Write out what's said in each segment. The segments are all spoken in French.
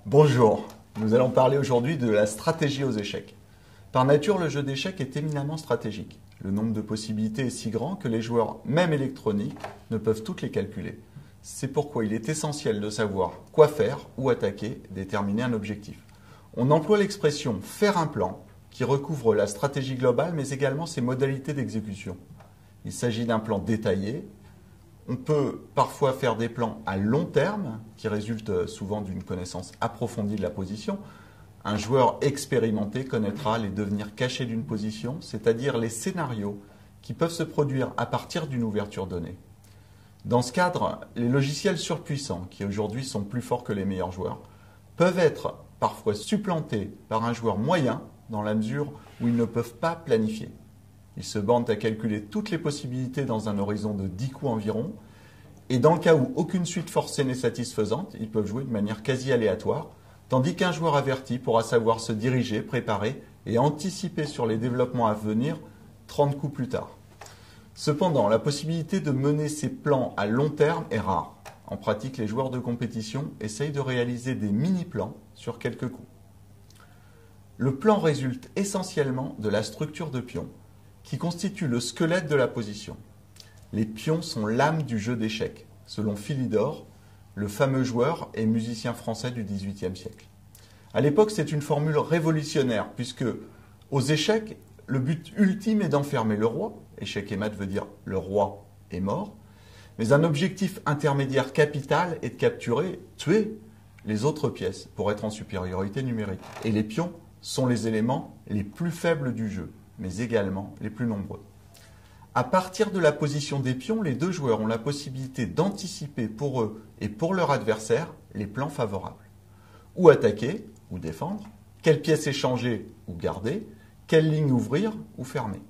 Bonjour, nous allons parler aujourd'hui de la stratégie aux échecs. Par nature, le jeu d'échecs est éminemment stratégique. Le nombre de possibilités est si grand que les joueurs, même électroniques, ne peuvent toutes les calculer. C'est pourquoi il est essentiel de savoir quoi faire, où attaquer, déterminer un objectif. On emploie l'expression « faire un plan » qui recouvre la stratégie globale mais également ses modalités d'exécution. Il s'agit d'un plan détaillé. On peut parfois faire des plans à long terme qui résultent souvent d'une connaissance approfondie de la position. Un joueur expérimenté connaîtra les devenirs cachés d'une position, c'est-à-dire les scénarios qui peuvent se produire à partir d'une ouverture donnée. Dans ce cadre, les logiciels surpuissants, qui aujourd'hui sont plus forts que les meilleurs joueurs, peuvent être parfois supplantés par un joueur moyen dans la mesure où ils ne peuvent pas planifier. Ils se bornent à calculer toutes les possibilités dans un horizon de 10 coups environ, et dans le cas où aucune suite forcée n'est satisfaisante, ils peuvent jouer de manière quasi aléatoire, tandis qu'un joueur averti pourra savoir se diriger, préparer et anticiper sur les développements à venir 30 coups plus tard. Cependant, la possibilité de mener ces plans à long terme est rare. En pratique, les joueurs de compétition essayent de réaliser des mini-plans sur quelques coups. Le plan résulte essentiellement de la structure de pions, qui constitue le squelette de la position. Les pions sont l'âme du jeu d'échecs, selon Philidor, le fameux joueur et musicien français du XVIIIe siècle. À l'époque, c'est une formule révolutionnaire, puisque aux échecs, le but ultime est d'enfermer le roi, échec et mat veut dire le roi est mort, mais un objectif intermédiaire capital est de capturer, tuer les autres pièces pour être en supériorité numérique. Et les pions sont les éléments les plus faibles du jeu, mais également les plus nombreux. À partir de la position des pions, les deux joueurs ont la possibilité d'anticiper pour eux et pour leur adversaire les plans favorables. Où attaquer ou défendre, quelle pièce échanger ou garder, quelle ligne ouvrir ou fermer.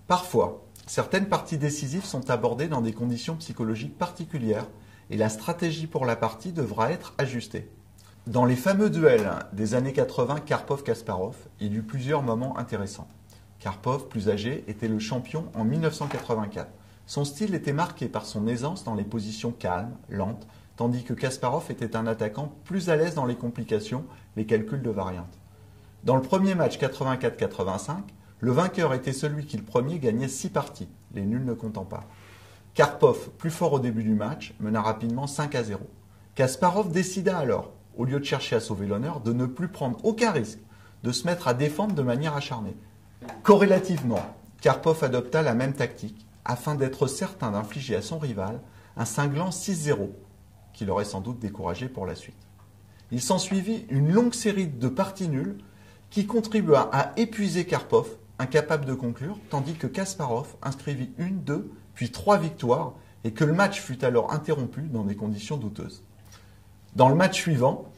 Parfois, certaines parties décisives sont abordées dans des conditions psychologiques particulières et la stratégie pour la partie devra être ajustée. Dans les fameux duels des années 80 Karpov-Kasparov, il y eut plusieurs moments intéressants. Karpov, plus âgé, était le champion en 1984. Son style était marqué par son aisance dans les positions calmes, lentes, tandis que Kasparov était un attaquant plus à l'aise dans les complications, les calculs de variantes. Dans le premier match 84-85, le vainqueur était celui qui le premier gagnait 6 parties, les nuls ne comptant pas. Karpov, plus fort au début du match, mena rapidement 5-0. Kasparov décida alors, au lieu de chercher à sauver l'honneur, de ne plus prendre aucun risque, de se mettre à défendre de manière acharnée. Corrélativement, Karpov adopta la même tactique afin d'être certain d'infliger à son rival un cinglant 6-0 qui l'aurait sans doute découragé pour la suite. Il s'ensuivit une longue série de parties nulles qui contribua à épuiser Karpov, incapable de conclure, tandis que Kasparov inscrivit 1, 2, puis 3 victoires et que le match fut alors interrompu dans des conditions douteuses. Dans le match suivant,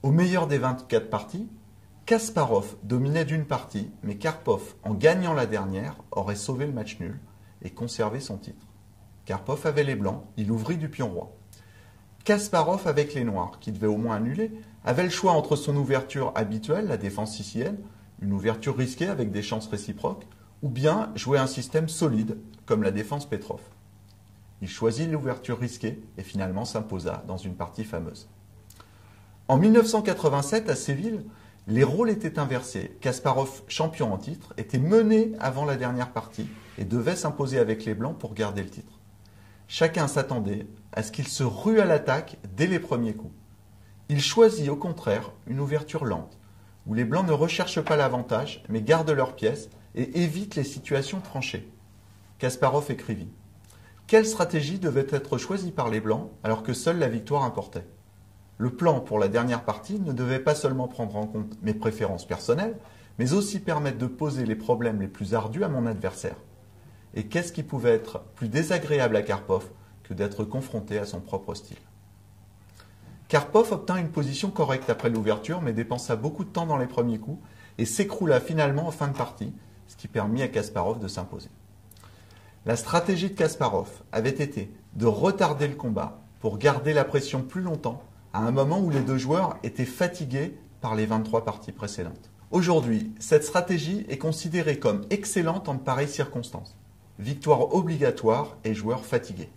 au meilleur des 24 parties, Kasparov dominait d'une partie, mais Karpov, en gagnant la dernière, aurait sauvé le match nul et conservé son titre. Karpov avait les blancs, il ouvrit du pion roi. Kasparov, avec les noirs, qui devait au moins annuler, avait le choix entre son ouverture habituelle, la défense sicilienne, une ouverture risquée avec des chances réciproques, ou bien jouer un système solide, comme la défense Petrov. Il choisit l'ouverture risquée et finalement s'imposa dans une partie fameuse. En 1987, à Séville, les rôles étaient inversés. Kasparov, champion en titre, était mené avant la dernière partie et devait s'imposer avec les blancs pour garder le titre. Chacun s'attendait à ce qu'il se rue à l'attaque dès les premiers coups. Il choisit au contraire une ouverture lente, où les blancs ne recherchent pas l'avantage, mais gardent leurs pièces et évitent les situations tranchées. Kasparov écrivit « Quelle stratégie devait être choisie par les blancs alors que seule la victoire importait ? Le plan pour la dernière partie ne devait pas seulement prendre en compte mes préférences personnelles, mais aussi permettre de poser les problèmes les plus ardus à mon adversaire. Et qu'est-ce qui pouvait être plus désagréable à Karpov que d'être confronté à son propre style ? Karpov obtint une position correcte après l'ouverture, mais dépensa beaucoup de temps dans les premiers coups et s'écroula finalement en fin de partie, ce qui permit à Kasparov de s'imposer. La stratégie de Kasparov avait été de retarder le combat pour garder la pression plus longtemps, à un moment où les deux joueurs étaient fatigués par les 23 parties précédentes. Aujourd'hui, cette stratégie est considérée comme excellente en pareilles circonstances. Victoire obligatoire et joueurs fatigués.